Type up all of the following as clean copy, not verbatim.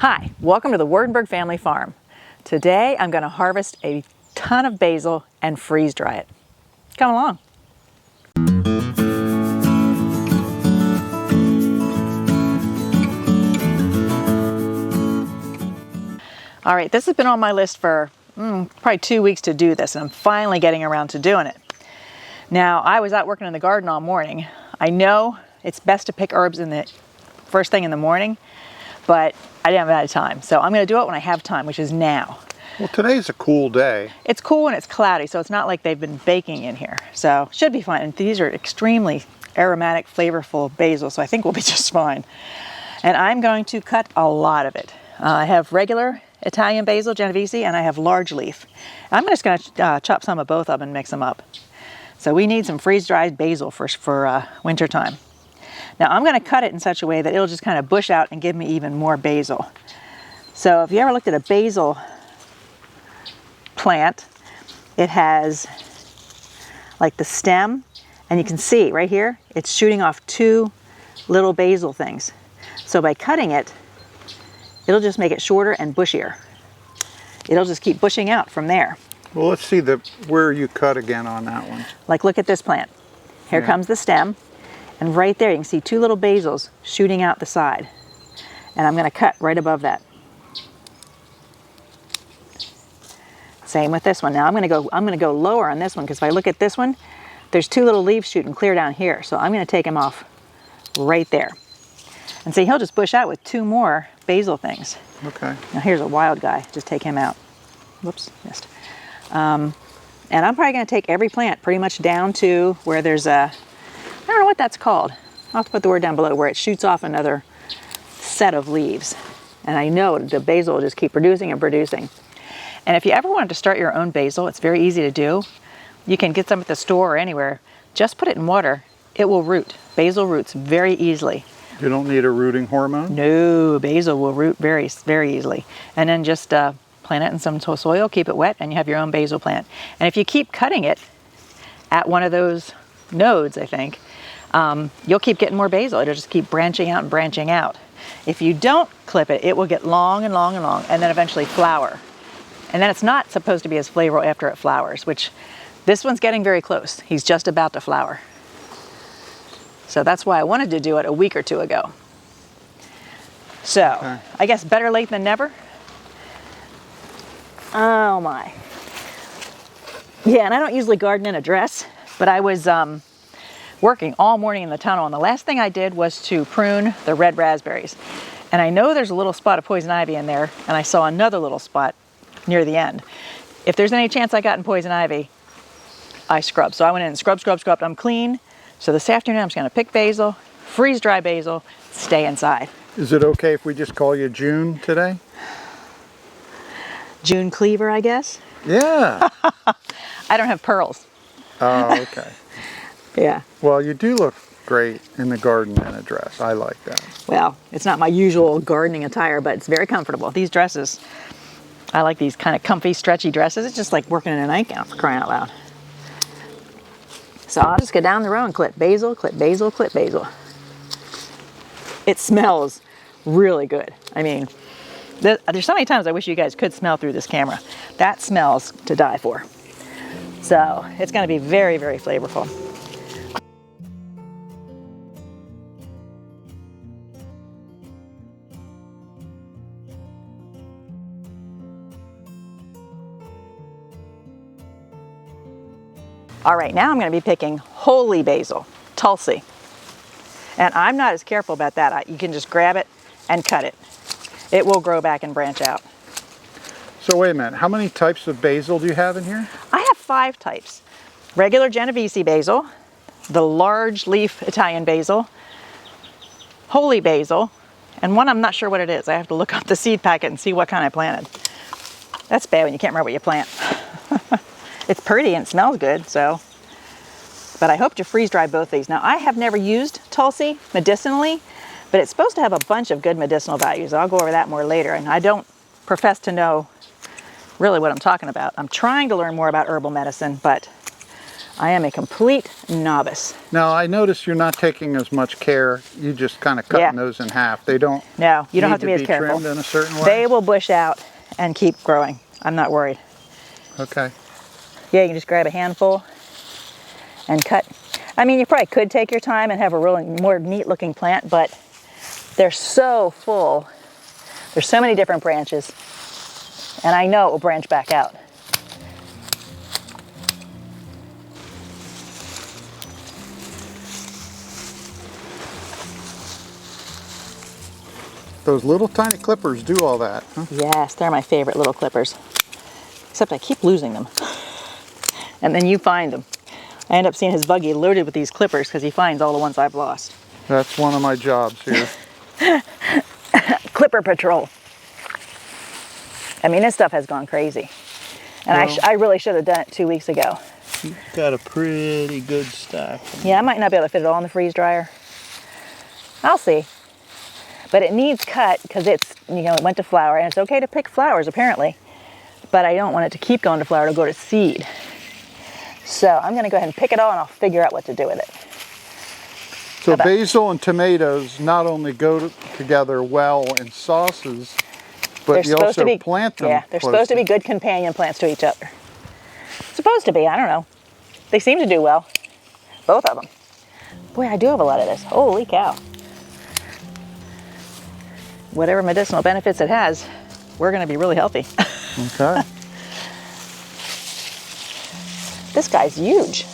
Hi, welcome to the Wardenberg Family Farm. Today I'm going to harvest a ton of basil and freeze dry it. Come along. All right, this has been on my list for probably 2 weeks to do this, and I'm finally getting around to doing it. Now, I was out working in the garden all morning. I know it's best to pick herbs in the first thing in the morning, but I didn't have any time. So I'm going to do it when I have time, which is now. Well, today's a cool day. It's cool and it's cloudy, so it's not like they've been baking in here. So should be fine. And these are extremely aromatic, flavorful basil, so I think we'll be just fine. And I'm going to cut a lot of it. I have regular Italian basil, Genovese, and I have large leaf. I'm just going to chop some of both of them and mix them up. So we need some freeze-dried basil for winter time. Now I'm going to cut it in such a way that it'll just kind of bush out and give me even more basil. So if you ever looked at a basil plant, it has like the stem, and you can see right here, it's shooting off two little basil things. So by cutting it, it'll just make it shorter and bushier. It'll just keep bushing out from there. Well, let's see where you cut again on that one. Like look at this plant. Here comes the stem. And right there, you can see two little basils shooting out the side. And I'm going to cut right above that. Same with this one. Now I'm going to go lower on this one, because if I look at this one, there's two little leaves shooting clear down here. So I'm going to take him off right there. And see, he'll just bush out with two more basil things. Okay. Now here's a wild guy. Just take him out. Whoops, missed. And I'm probably going to take every plant pretty much down to where there's a, I don't know what that's called. I'll have to put the word down below, where it shoots off another set of leaves. And I know the basil will just keep producing and producing. And if you ever wanted to start your own basil, it's very easy to do. You can get some at the store or anywhere. Just put it in water. It will root. Basil roots very easily. You don't need a rooting hormone? No, basil will root very, very easily. And then just plant it in some soil, keep it wet, and you have your own basil plant. And if you keep cutting it at one of those nodes, I think, you'll keep getting more basil. It'll just keep branching out and branching out. If you don't clip it, it will get long and long and long, and then eventually flower. And then it's not supposed to be as flavorful after it flowers, which this one's getting very close. He's just about to flower. So that's why I wanted to do it a week or two ago. So, okay. I guess better late than never. Oh my. Yeah, and I don't usually garden in a dress, but I was working all morning in the tunnel, and the last thing I did was to prune the red raspberries. And I know there's a little spot of poison ivy in there, and I saw another little spot near the end. If there's any chance I got in poison ivy, I scrubbed. So I went in and scrubbed. I'm clean. So this afternoon I'm just going to pick basil, freeze dry basil, stay inside. Is it okay if we just call you June today? June Cleaver, I guess? Yeah. I don't have pearls. Oh, okay. Yeah. Well, you do look great in the garden in a dress. I like that. Well, it's not my usual gardening attire, but it's very comfortable. These dresses, I like these kind of comfy, stretchy dresses. It's just like working in a nightgown, for crying out loud. So I'll just go down the row and clip basil, clip basil, clip basil. It smells really good. I mean, there's so many times I wish you guys could smell through this camera. That smells to die for. So it's going to be very, very flavorful. All right, now I'm going to be picking holy basil, Tulsi. And I'm not as careful about that. You can just grab it and cut it. It will grow back and branch out. So wait a minute, how many types of basil do you have in here? I have 5 types. Regular Genovese basil, the large leaf Italian basil, holy basil, and one I'm not sure what it is. I have to look up the seed packet and see what kind I planted. That's bad when you can't remember what you plant. It's pretty and it smells good, so. But I hope to freeze dry both these. Now I have never used Tulsi medicinally, but it's supposed to have a bunch of good medicinal values. I'll go over that more later, and I don't profess to know really what I'm talking about. I'm trying to learn more about herbal medicine, but I am a complete novice. Now, I notice you're not taking as much care. You just kind of cutting those in half. They don't No, you don't need have to be as careful. trimmed in a certain way? They will bush out and keep growing. I'm not worried. Okay. Yeah, you can just grab a handful and cut. I mean, you probably could take your time and have a really more neat looking plant, but they're so full. There's so many different branches, and I know it will branch back out. Those little tiny clippers do all that, huh? Yes, they're my favorite little clippers. Except I keep losing them. And then you find them. I end up seeing his buggy loaded with these clippers because he finds all the ones I've lost. That's one of my jobs here. Clipper patrol. I mean, this stuff has gone crazy. And Well, I really should have done it 2 weeks ago. You've got a pretty good stack. Yeah, I might not be able to fit it all in the freeze dryer. I'll see. But it needs cut because it's, you know, it went to flower, and it's okay to pick flowers apparently. But I don't want it to keep going to flower, to go to seed. So I'm gonna go ahead and pick it all and I'll figure out what to do with it. So basil and tomatoes not only go together well in sauces, but you also plant them. Yeah, they're supposed to be good companion plants to each other. Supposed to be, I don't know. They seem to do well, both of them. Boy, I do have a lot of this. Holy cow. Whatever medicinal benefits it has, we're gonna be really healthy. Okay. This guy's huge.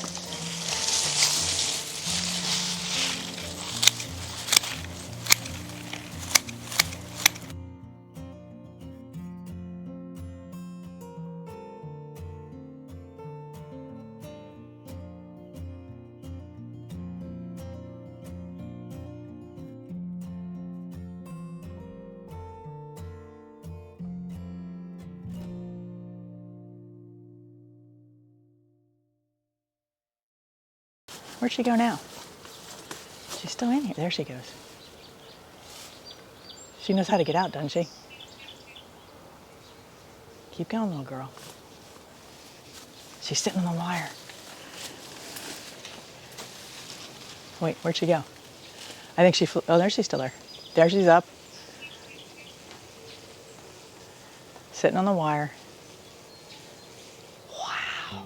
Where'd she go now? She's still in here. There she goes. She knows how to get out, doesn't she? Keep going, little girl. She's sitting on the wire. Wait, where'd she go? I think she flew. Oh, there she's still there. There she's up. Sitting on the wire. Wow.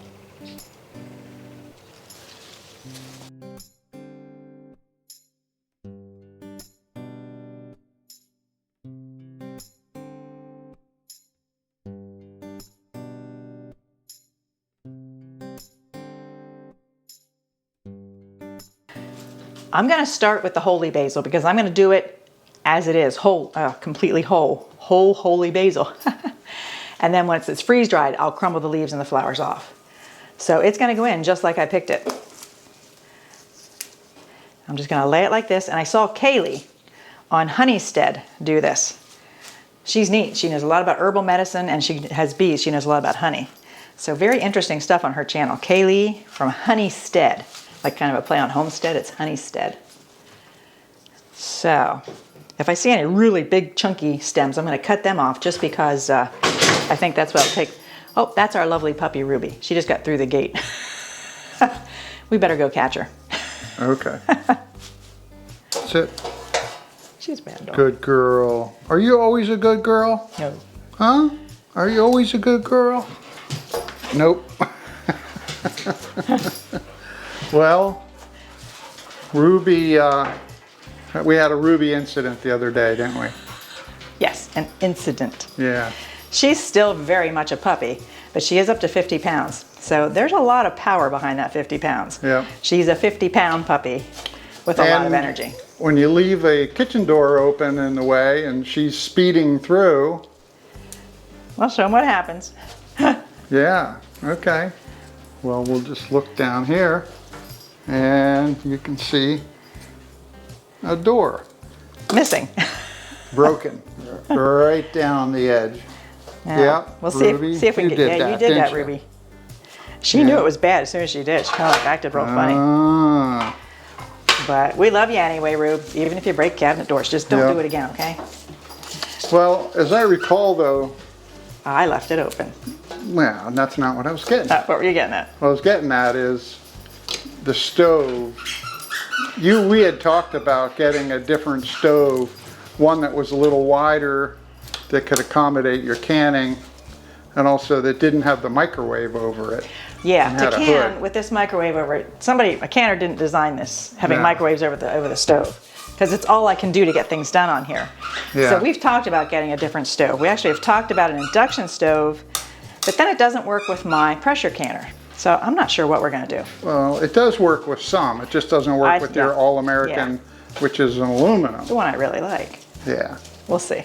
I'm going to start with the holy basil because I'm going to do it as it is, whole, completely whole holy basil. And then once it's freeze dried, I'll crumble the leaves and the flowers off. So it's going to go in just like I picked it. I'm just going to lay it like this. And I saw Kaylee on Honeystead do this. She's neat. She knows a lot about herbal medicine, and she has bees. She knows a lot about honey. So very interesting stuff on her channel. Kaylee from Honeystead. Like kind of a play on homestead, it's Honeystead. So if I see any really big chunky stems, I'm going to cut them off just because I think that's what I'll take. Oh, that's our lovely puppy Ruby. She just got through the gate. We better go catch her. Okay. Sit. She's a bad dog. Good girl. Are you always a good girl? No. Huh? Are you always a good girl? Nope. Well, Ruby, we had a Ruby incident the other day, didn't we? Yes, an incident. Yeah. She's still very much a puppy, but she is up to 50 pounds. So there's a lot of power behind that 50 pounds. Yeah. She's a 50-pound puppy with a lot of energy. When you leave a kitchen door open in the way and she's speeding through. Well, show them what happens. Yeah, okay. Well, we'll just look down here and you can see a door. Missing. Broken. Right down the edge. Yeah. We'll see, Ruby, see if we can get, yeah, you did that, Ruby. She knew it was bad as soon as she did. She kind of like acted real funny. Ah. But we love you anyway, Rube. Even if you break cabinet doors, just don't do it again, okay? Well, as I recall though, I left it open. well, that's not what I was getting at. What were you getting at? What I was getting at is the stove, we had talked about getting a different stove, one that was a little wider, that could accommodate your canning, and also that didn't have the microwave over it. Yeah, and to had a can hood. with this microwave over it. A canner didn't design this, having No. microwaves over the stove, because it's all I can do to get things done on here. Yeah. So we've talked about getting a different stove. We actually have talked about an induction stove, but then it doesn't work with my pressure canner. So I'm not sure what we're going to do. Well, it does work with some. It just doesn't work with your yeah. All-American, which is an aluminum. The one I really like. Yeah. We'll see.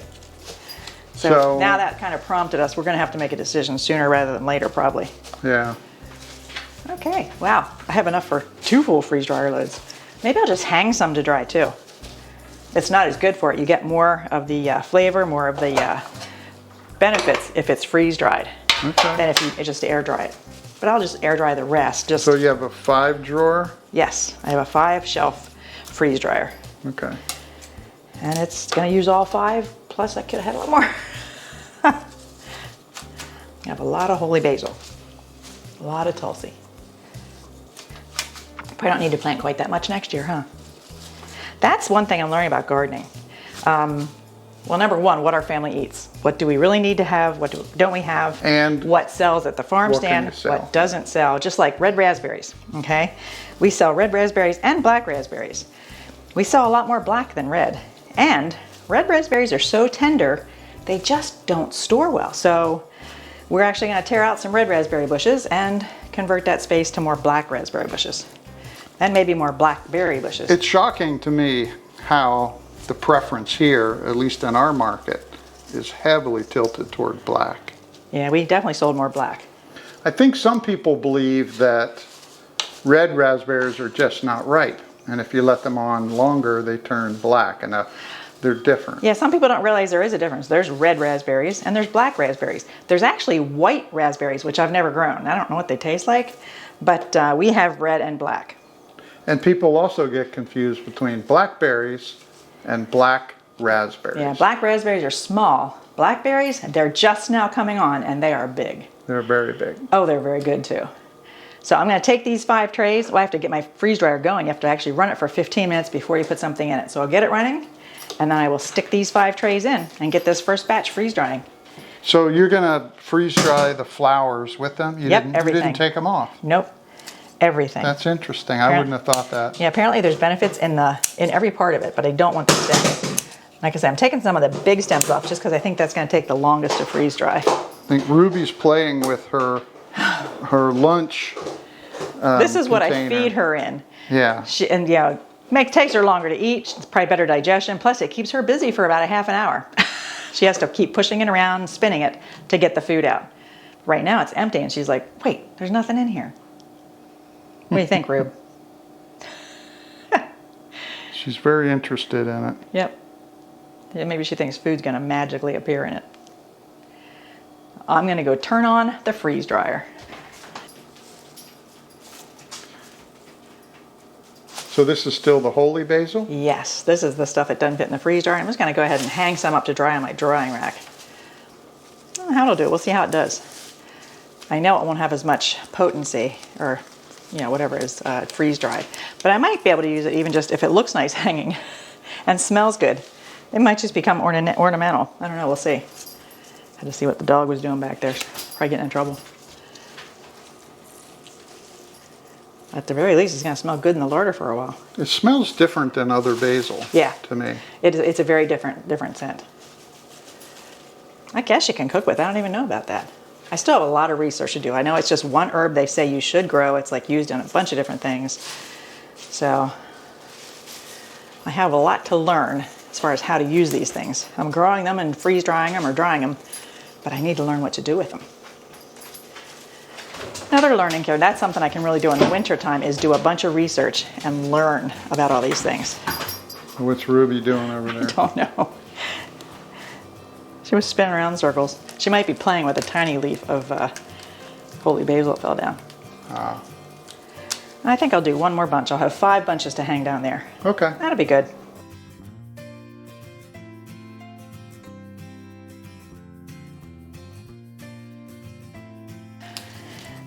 So So- now that kind of prompted us. We're going to have to make a decision sooner rather than later, probably. Yeah. Okay, wow. I have enough for 2 full freeze dryer loads. Maybe I'll just hang some to dry too. It's not as good for it. You get more of the flavor, more of the benefits if it's freeze dried Okay. than if you just air dry it. But I'll just air dry the rest. Just So you have a 5-drawer? yes, I have a 5-shelf freeze dryer. Okay. And it's going to use all 5, plus I could have had a lot more. I have a lot of holy basil, a lot of tulsi. Probably don't need to plant quite that much next year, huh? That's one thing I'm learning about gardening. Well, number one, what our family eats. What do we really need to have? What don't we have? And what sells at the farm what can stand? you sell? What doesn't sell? Just like red raspberries, okay? We sell red raspberries and black raspberries. We sell a lot more black than red. And red raspberries are so tender, they just don't store well. So we're actually going to tear out some red raspberry bushes and convert that space to more black raspberry bushes. And maybe more blackberry bushes. it's shocking to me how the preference here, at least in our market, is heavily tilted toward black. Yeah, we definitely sold more black. I think some people believe that red raspberries are just not ripe. And if you let them on longer, they turn black. And they're different. Yeah, some people don't realize there is a difference. There's red raspberries and there's black raspberries. There's actually white raspberries, which I've never grown. I don't know what they taste like, but we have red and black. And people also get confused between blackberries and black raspberries. Yeah, black raspberries are small. Blackberries, they're just now coming on and they are big. They're very big. Oh, they're very good too. So I'm going to take these 5 trays. Well, I have to get my freeze dryer going. You have to actually run it for 15 minutes before you put something in it. So I'll get it running and then I will stick these 5 trays in and get this first batch freeze drying. So you're gonna freeze dry the flowers with them? You Yep, didn't, everything. You didn't take them off? Nope, everything. That's interesting. I wouldn't have thought that. Yeah, apparently there's benefits in every part of it, but I don't want the stems. Like I said, I'm taking some of the big stems off just because I think that's going to take the longest to freeze dry. I think Ruby's playing with her lunch This is what I container. feed her in. Yeah. Takes her longer to eat. It's probably better digestion. Plus, it keeps her busy for about a half an hour. She has to keep pushing it around, spinning it to get the food out. Right now, it's empty, and she's like, "Wait, there's nothing in here." What do you think, Rube? She's very interested in it. Yep. Yeah, maybe she thinks food's going to magically appear in it. I'm going to go turn on the freeze dryer. So this is still the holy basil? Yes, this is the stuff that doesn't fit in the freeze dryer. I'm just going to go ahead and hang some up to dry on my drying rack. I don't know how it'll do. We'll see how it does. I know it won't have as much potency or, whatever is freeze dried. But I might be able to use it even just if it looks nice hanging and smells good. It might just become ornamental. I don't know. We'll see. Had to see what the dog was doing back there. Probably getting in trouble. At the very least, it's going to smell good in the larder for a while. It smells different than other basil. Yeah. To me. It's a very different scent. I guess you can cook with. I don't even know about that. I still have a lot of research to do. I know it's just one herb they say you should grow. It's like used in a bunch of different things. So I have a lot to learn as far as how to use these things. I'm growing them and freeze drying them or drying them, but I need to learn what to do with them. Another learning here, that's something I can really do in the winter time, is do a bunch of research and learn about all these things. What's Ruby doing over there? Don't know. She was spinning around in circles. She might be playing with a tiny leaf of holy basil that fell down. Ah. I think I'll do one more bunch. I'll have 5 bunches to hang down there. Okay. That'll be good.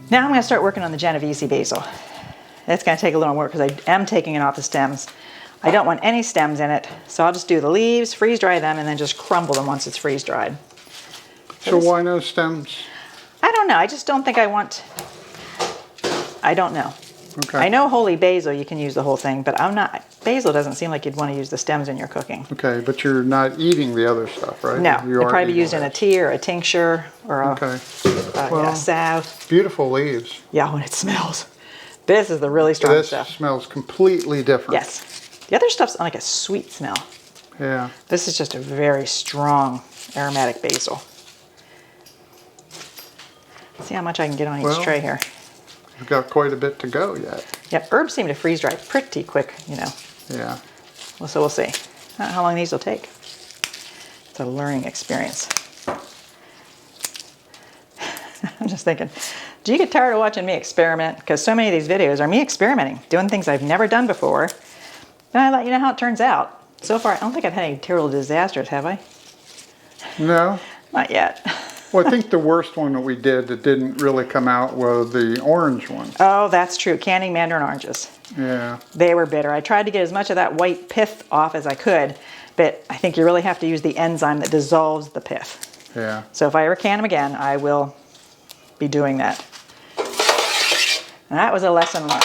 Now I'm going to start working on the Genovese basil. it's going to take a little more because I am taking it off the stems. I don't want any stems in it, so I'll just do the leaves, freeze dry them, and then just crumble them once it's freeze dried. So why no stems? I don't know. I just don't think I want. I don't know. Okay. I know holy basil, you can use the whole thing, but I'm not. Basil doesn't seem like you'd want to use the stems in your cooking. Okay, but you're not eating the other stuff, right? No, You it'd are probably be eating used in a that. tea or a tincture or a, Okay. a salve. Beautiful leaves. Yeah, when it smells. This is the really strong This stuff. smells completely different. Yes. The other stuff's like a sweet smell. Yeah. This is just a very strong aromatic basil. See how much I can get on each Well, tray here. We've got quite a bit to go yet. Yep, herbs seem to freeze dry pretty quick, you know. Yeah. Well, so we'll see how long these will take. It's a learning experience. I'm just thinking, do you get tired of watching me experiment? Because so many of these videos are me experimenting, doing things I've never done before. And I let you know how it turns out. So far, I don't think I've had any terrible disasters, have I? No? Not yet. Well, I think the worst one that we did that didn't really come out was the orange one. Oh, that's true. Canning mandarin oranges. Yeah. They were bitter. I tried to get as much of that white pith off as I could, but I think you really have to use the enzyme that dissolves the pith. Yeah. So if I ever can them again, I will be doing that. And that was a lesson learned.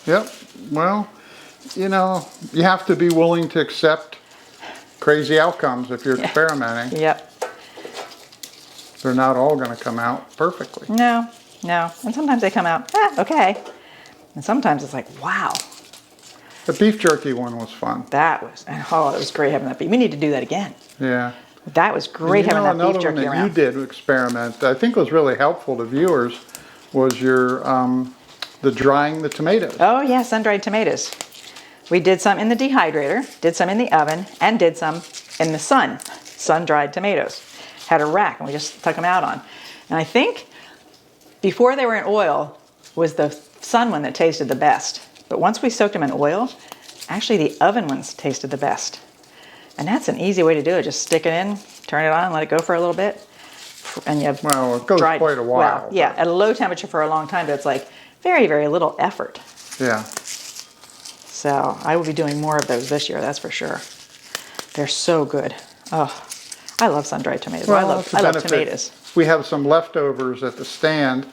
Yep. Well, you know, you have to be willing to accept crazy outcomes if you're experimenting. Yep. They're not all going to come out perfectly. No. And sometimes they come out, okay. And sometimes it's like, wow, The beef jerky one was fun. that was, oh, it was great having that beef. We need to do that again. Yeah. That was great having that beef another one jerky that around. you did experiment, I think was really helpful to viewers, was your the drying the tomatoes. Oh yeah, sun-dried tomatoes. We did some in the dehydrator, did some in the oven, and did some in the sun. Sun-dried tomatoes. Had a rack and we just took them out on. And I think before they were in oil was the sun one that tasted the best. But once we soaked them in oil, actually the oven ones tasted the best. And that's an easy way to do it. Just stick it in, turn it on, let it go for a little bit. And you have Well, it goes quite a while. Well, yeah, at a low temperature for a long time, but it's like very, very little effort. Yeah. So I will be doing more of those this year, that's for sure. They're so good. Oh, I love sun-dried tomatoes. Well, I it's a love benefit. tomatoes. We have some leftovers at the stand,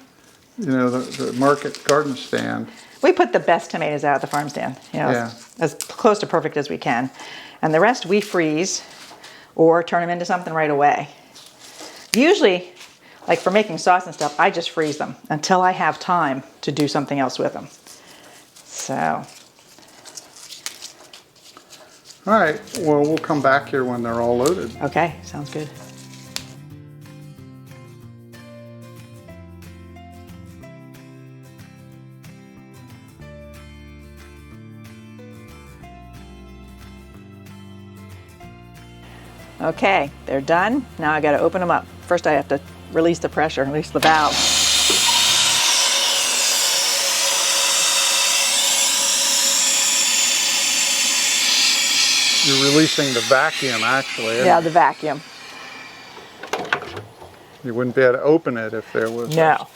you know, the market garden stand. We put the best tomatoes out at the farm stand, you know, Yeah. as close to perfect as we can. And the rest we freeze or turn them into something right away. Usually, like for making sauce and stuff, I just freeze them until I have time to do something else with them. So, All right, well, we'll come back here when they're all loaded. okay, sounds good. Okay, they're done. Now I got to open them up. First I have to release the pressure, release the valve. You're releasing the vacuum, actually. Yeah, the vacuum. You wouldn't be able to open it if there was... No.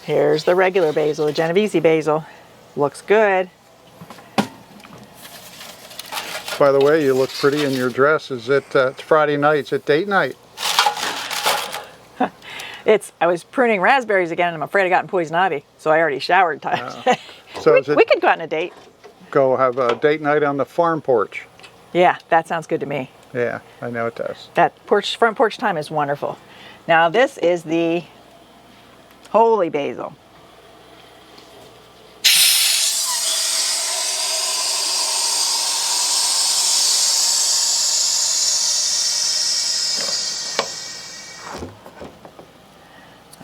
Here's the regular basil, the Genovese basil. Looks good. By the way, you look pretty in your dress. Is it it's Friday night? Is it date night? I was pruning raspberries again and I'm afraid I got in poison ivy, so I already showered. So is it we could go out on a date. go have a date night on the farm porch? Yeah, that sounds good to me. Yeah, I know it does. That front porch time is wonderful. Now this is the holy basil.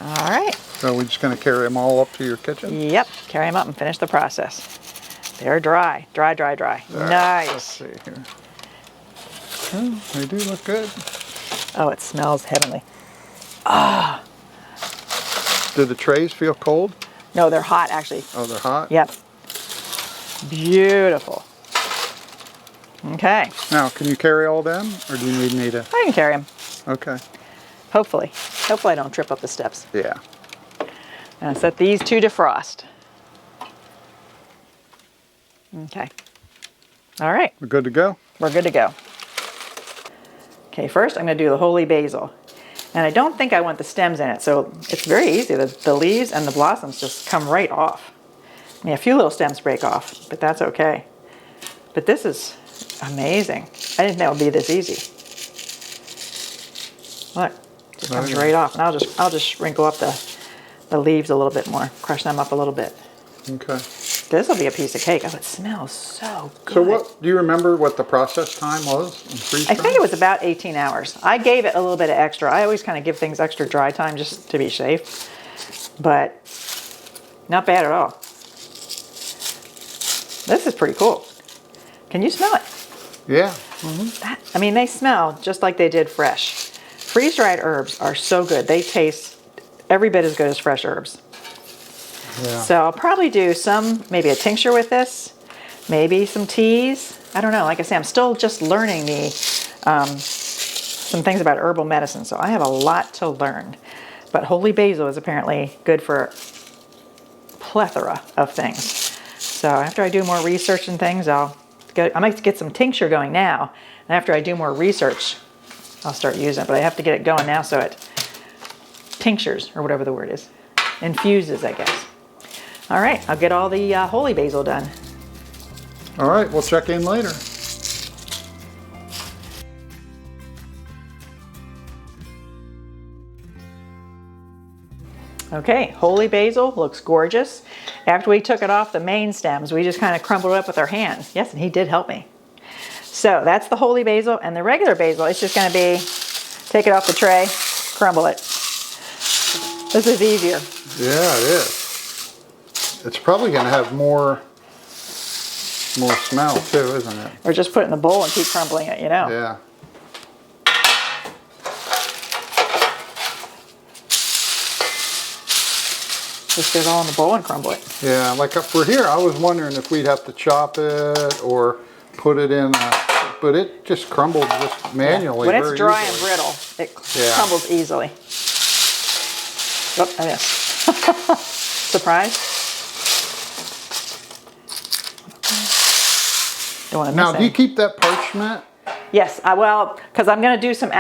All right. So we're just going to carry them all up to your kitchen? Yep. Carry them up and finish the process. They're dry. Dry. Let's Nice. see here. Oh, they do look good. Oh, it smells heavenly. Do the trays feel cold? No, they're hot actually. Oh, they're hot? Yep. Beautiful. Okay. Now, can you carry all them, or do you need me to? I can carry them. Okay. Hopefully. Hopefully I don't trip up the steps. Yeah. And set these to defrost. Okay. All right, We're good to go? we're good to go. Okay, first I'm going to do the holy basil. And I don't think I want the stems in it, so it's very easy. The leaves and the blossoms just come right off. I mean, a few little stems break off, but that's okay. But this is amazing. I didn't know it would be this easy. Look, just comes right off. And I'll just wrinkle up the leaves a little bit more, crush them up a little bit. Okay. This will be a piece of cake. Oh, it smells so good. So what, do you remember what the process time was in freeze I think it was about 18 hours. I gave it a little bit of extra. I always kind of give things extra dry time just to be safe. But not bad at all. This is pretty cool. Can you smell it? Yeah. I mean, they smell just like they did fresh. Freeze-dried herbs are so good. They taste every bit as good as fresh herbs. Yeah. So I'll probably do maybe a tincture with this, maybe some teas. I don't know. Like I say, I'm still just learning some things about herbal medicine, so I have a lot to learn. But holy basil is apparently good for a plethora of things. So after I do more research and things, I might get some tincture going now. And after I do more research, I'll start using it. But I have to get it going now so it tinctures, or whatever the word is. Infuses, I guess. All right, I'll get all the holy basil done. All right, we'll check in later. Okay, holy basil looks gorgeous. After we took it off the main stems, we just kind of crumbled it up with our hands. Yes, and he did help me. So that's the holy basil, and the regular basil, it's just going to be, take it off the tray, crumble it. This is easier. Yeah, it is. It's probably going to have more smell too, isn't it? Or just put it in the bowl and keep crumbling it, you know. Yeah. Just get it all in the bowl and crumble it. Yeah, like if we're here, I was wondering if we'd have to chop it or put it in, but it just crumbled just manually. When it's dry easily. and brittle, it crumbles easily. Oh, I missed. Surprise? Don't want to miss Now, do you any. keep that parchment? Yes, well, because I'm going to do some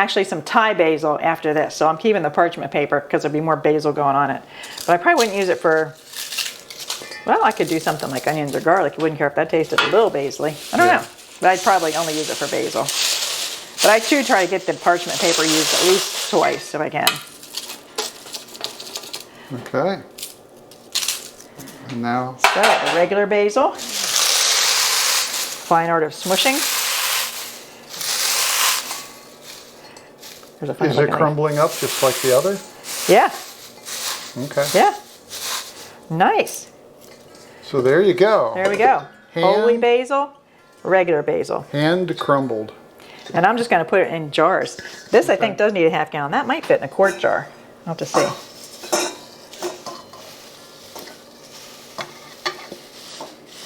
Thai basil after this. So I'm keeping the parchment paper because there'll be more basil going on it. But I probably wouldn't use it for, well, I could do something like onions or garlic. You wouldn't care if that tasted a little basil-y. I don't know. But I'd probably only use it for basil. But I too try to get the parchment paper used at least twice if I can. Okay. And now, So the regular basil. Fine art of smushing. There's a fine is it looking crumbling up just like the other? Yeah, Okay. yeah. Nice. So there you go. There we go. Holy basil, regular basil. Hand crumbled. And I'm just going to put it in jars. This, I think, does need a half gallon. That might fit in a quart jar. I'll have to see.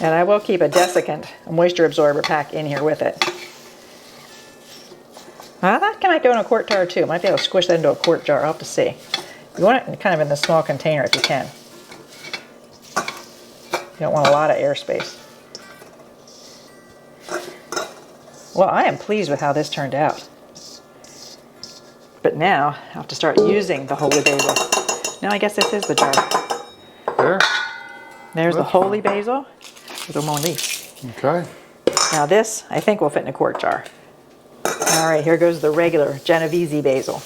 And I will keep a desiccant, a moisture absorber pack in here with it. That might go in a quart jar too. Might be able to squish that into a quart jar. I'll have to see. You want it kind of in the small container if you can. You don't want a lot of airspace. Well, I am pleased with how this turned out. But now I have to start using the holy basil. No, I guess this is the jar. There. There's the That's holy basil with a more leaf. Okay. Now this, I think, will fit in a quart jar. All right, here goes the regular Genovese basil.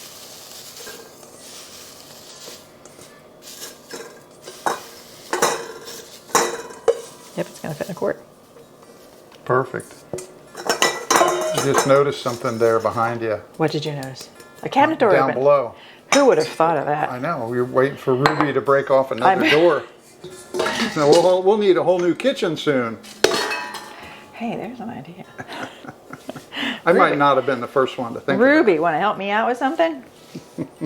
Yep, it's going to fit in a quart. Perfect. I just noticed something there behind you. What did you notice? A cabinet door Down open. below. Who would have thought of that? I know. We were waiting for Ruby to break off another I'm- door. No, we'll need a whole new kitchen soon. Hey, there's an idea. I might not have been the first one to think of Ruby, want to help me out with something?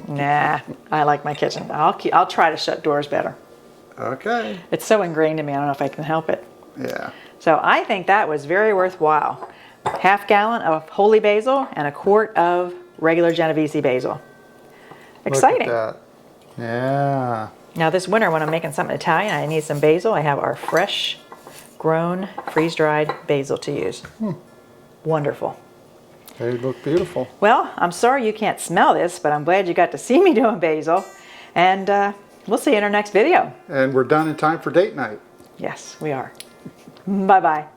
Nah, I like my kitchen. I'll try to shut doors better. that. Okay. It's so ingrained in me, I don't know if I can help it. Yeah. So I think that was very worthwhile. Half gallon of holy basil and a quart of regular Genovese basil. Exciting. Look at that. Yeah. Now this winter when I'm making something Italian, I need some basil. I have our fresh grown, freeze-dried basil to use. Wonderful. They look beautiful. Well, I'm sorry you can't smell this, but I'm glad you got to see me doing basil. And we'll see you in our next video. And we're done in time for date night. Yes, we are. Bye-bye.